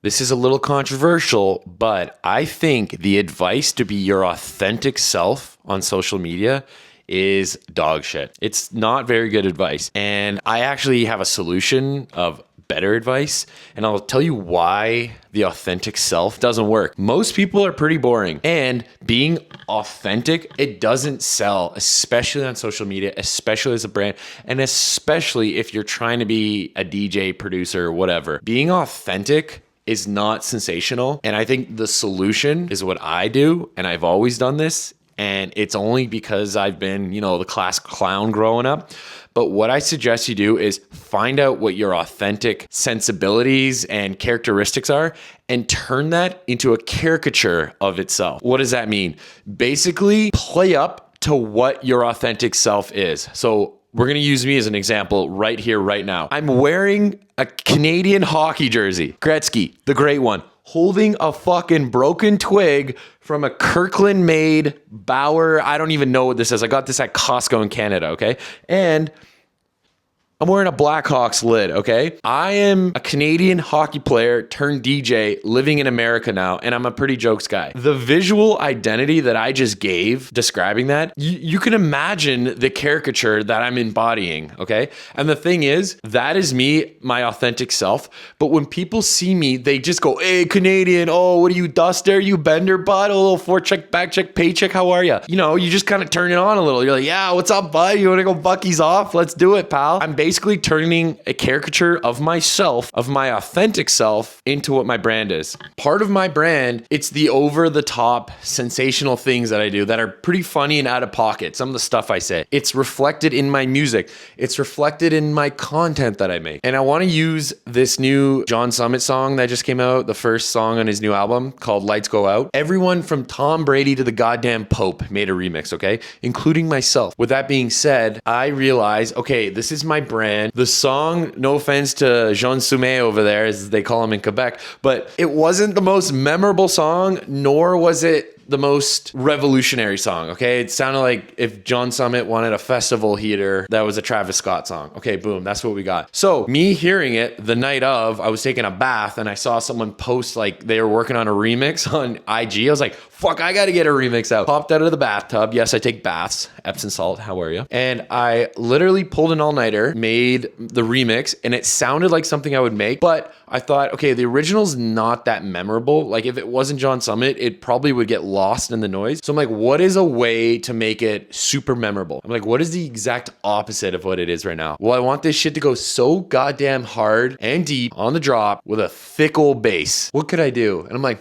This is a little controversial, but I think the advice to be your authentic self on social media is dog shit. It's not very good advice. And I actually have a solution of better advice, and I'll tell you why the authentic self doesn't work. Most people are pretty boring, and being authentic, it doesn't sell, especially on social media, especially as a brand, and especially if you're trying to be a DJ, producer, whatever. Being authentic is not sensational. And I think the solution is what I do. And I've always done this. And it's only because I've been, the class clown growing up. But what I suggest you do is find out what your authentic sensibilities and characteristics are and turn that into a caricature of itself. What does that mean? Basically, play up to what your authentic self is. So we're going to use me as an example right here, right now. I'm wearing a Canadian hockey jersey, Gretzky, the great one, holding a fucking broken twig from a Kirkland made Bauer. I don't even know what this is. I got this at Costco in Canada, okay? And I'm wearing a Blackhawks lid, okay? I am a Canadian hockey player turned DJ living in America now, and I'm a pretty jokes guy. The visual identity that I just gave describing that, you can imagine the caricature that I'm embodying, okay? And the thing is, that is me, my authentic self. But when people see me, they just go, hey, Canadian, oh, what are you, duster, you bender butt, a little forecheck, backcheck, paycheck, how are you? You just kind of turn it on a little. You're like, yeah, what's up, bud? You want to go Bucky's off? Let's do it, pal. I'm basically turning a caricature of myself, of my authentic self, into what my brand is. Part of my brand, it's the over-the-top, sensational things that I do that are pretty funny and out of pocket. Some of the stuff I say. It's reflected in my music. It's reflected in my content that I make. And I want to use this new John Summit song that just came out, the first song on his new album called Lights Go Out. Everyone from Tom Brady to the goddamn Pope made a remix, okay? Including myself. With that being said, I realized, okay, this is my brand. The song, no offense to Jean Soumet over there, as they call him in Quebec, but it wasn't the most memorable song, nor was it the most revolutionary song, okay? It sounded like if John Summit wanted a festival heater, that was a Travis Scott song. Okay, boom, that's what we got. So me hearing it the night of, I was taking a bath and I saw someone post like they were working on a remix on IG. I was like, fuck, I gotta get a remix out. Popped out of the bathtub. Yes, I take baths. Epsom salt, how are you? And I literally pulled an all-nighter, made the remix, and it sounded like something I would make, but I thought, okay, the original's not that memorable. Like if it wasn't John Summit, it probably would get lost in the noise. So I'm like, what is a way to make it super memorable? I'm like, what is the exact opposite of what it is right now? Well, I want this shit to go so goddamn hard and deep on the drop with a thick old bass. What could I do? And I'm like,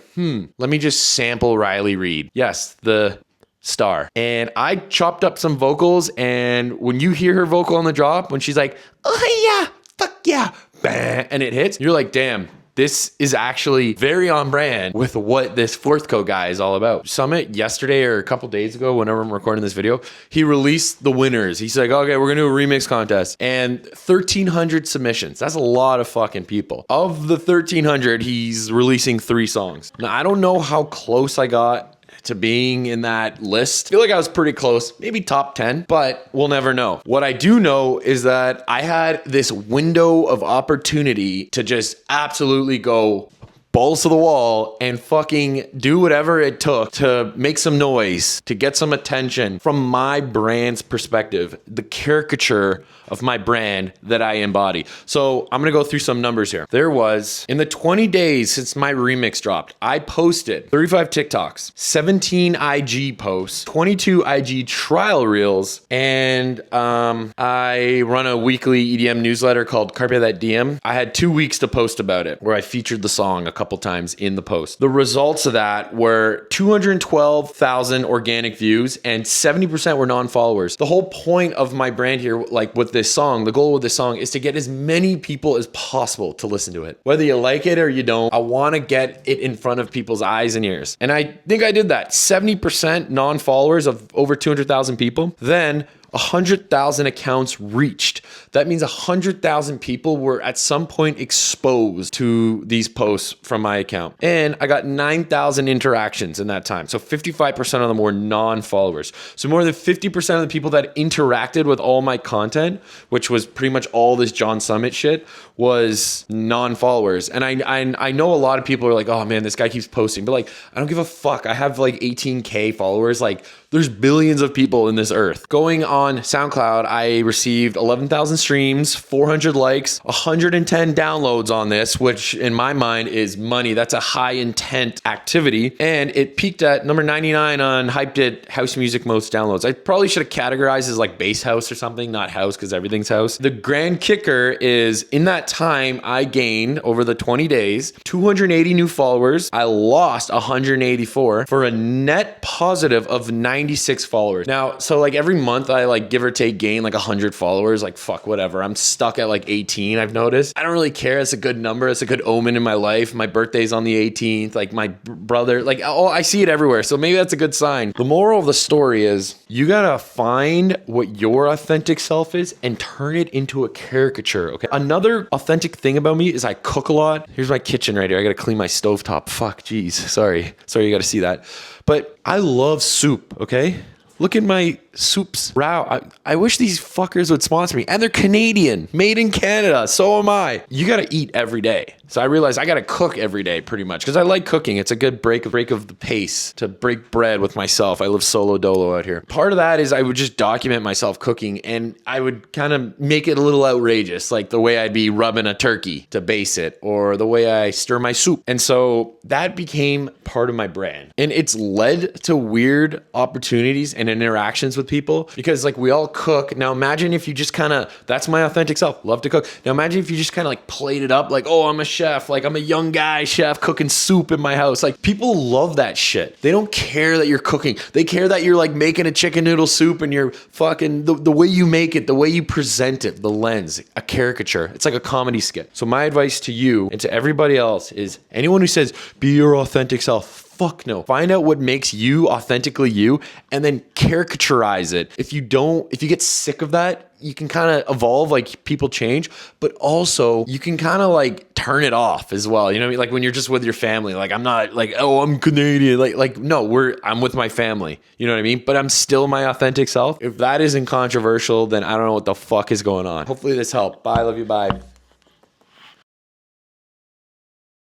let me just sample Riley Reid. Yes, the star. And I chopped up some vocals, and when you hear her vocal on the drop, when she's like, oh yeah, fuck yeah, bang, and it hits, you're like, damn, this is actually very on brand with what this Fourth Co guy is all about. Summit yesterday or a couple days ago, whenever I'm recording this video, he released the winners. He's like, okay, we're gonna do a remix contest, and 1,300 submissions. That's a lot of fucking people. Of the 1,300, he's releasing 3 songs. Now, I don't know how close I got to being in that list. I feel like I was pretty close, maybe top 10, but we'll never know. What I do know is that I had this window of opportunity to just absolutely go balls to the wall and fucking do whatever it took to make some noise, to get some attention from my brand's perspective, the caricature of my brand that I embody. So I'm gonna go through some numbers here. There was, in the 20 days since my remix dropped, I posted 35 TikToks, 17 IG posts, 22 IG trial reels, and I run a weekly EDM newsletter called Carpe That DM. I had 2 weeks to post about it, where I featured the song a couple times in the post. The results of that were 212,000 organic views, and 70% were non-followers. The whole point of my brand here, like with this song, the goal with this song is to get as many people as possible to listen to it. Whether you like it or you don't, I want to get it in front of people's eyes and ears. And I think I did that. 70% non-followers of over 200,000 people. Then 100,000 accounts reached. That means 100,000 people were at some point exposed to these posts from my account. And I got 9,000 interactions in that time. So 55% of them were non-followers. So more than 50% of the people that interacted with all my content, which was pretty much all this John Summit shit, was non-followers. And I know a lot of people are like, oh man, this guy keeps posting. But like, I don't give a fuck. I have like 18K followers. Like, there's billions of people in this earth. Going on SoundCloud, I received 11,000 streams, 400 likes, 110 downloads on this, which in my mind is money. That's a high intent activity. And it peaked at number 99 on Hyped It House Music Most Downloads. I probably should have categorized as like bass house or something, not house, because everything's house. The grand kicker is in that time, I gained over the 20 days, 280 new followers. I lost 184 for a net positive of 96 followers. Now, so like every month I like give or take gain like 100 followers, like fuck, whatever. I'm stuck at like 18, I've noticed. I don't really care. It's a good number. It's a good omen in my life. My birthday's on the 18th. Like my brother, like, oh, I see it everywhere. So maybe that's a good sign. The moral of the story is you gotta find what your authentic self is and turn it into a caricature, okay? Another authentic thing about me is I cook a lot. Here's my kitchen right here. I gotta clean my stovetop. Fuck, geez. Sorry, you gotta see that. But I love soup, okay? Look at my soups. Wow, I wish these fuckers would sponsor me. And they're Canadian, made in Canada. So am I. You gotta eat every day. So I realized I gotta cook every day pretty much because I like cooking. It's a good break of the pace to break bread with myself. I live solo dolo out here. Part of that is I would just document myself cooking and I would kind of make it a little outrageous, like the way I'd be rubbing a turkey to base it or the way I stir my soup. And so that became part of my brand. And it's led to weird opportunities and interactions with people because like we all cook. Now imagine if you just kind of, that's my authentic self, love to cook. Now imagine if you just kind of like played it up like, oh, I'm a chef, like I'm a young guy chef cooking soup in my house. Like people love that shit. They don't care that you're cooking. They care that you're like making a chicken noodle soup and you're fucking the way you make it, the way you present it, the lens, a caricature. It's like a comedy skit. So my advice to you and to everybody else is anyone who says be your authentic self, fuck no. Find out what makes you authentically you and then caricaturize it. If you get sick of that, you can kind of evolve, like people change, but also you can kind of like turn it off as well. You know what I mean? Like when you're just with your family, like I'm not like, oh, I'm Canadian. Like no, I'm with my family. You know what I mean? But I'm still my authentic self. If that isn't controversial, then I don't know what the fuck is going on. Hopefully this helped. Bye. Love you. Bye.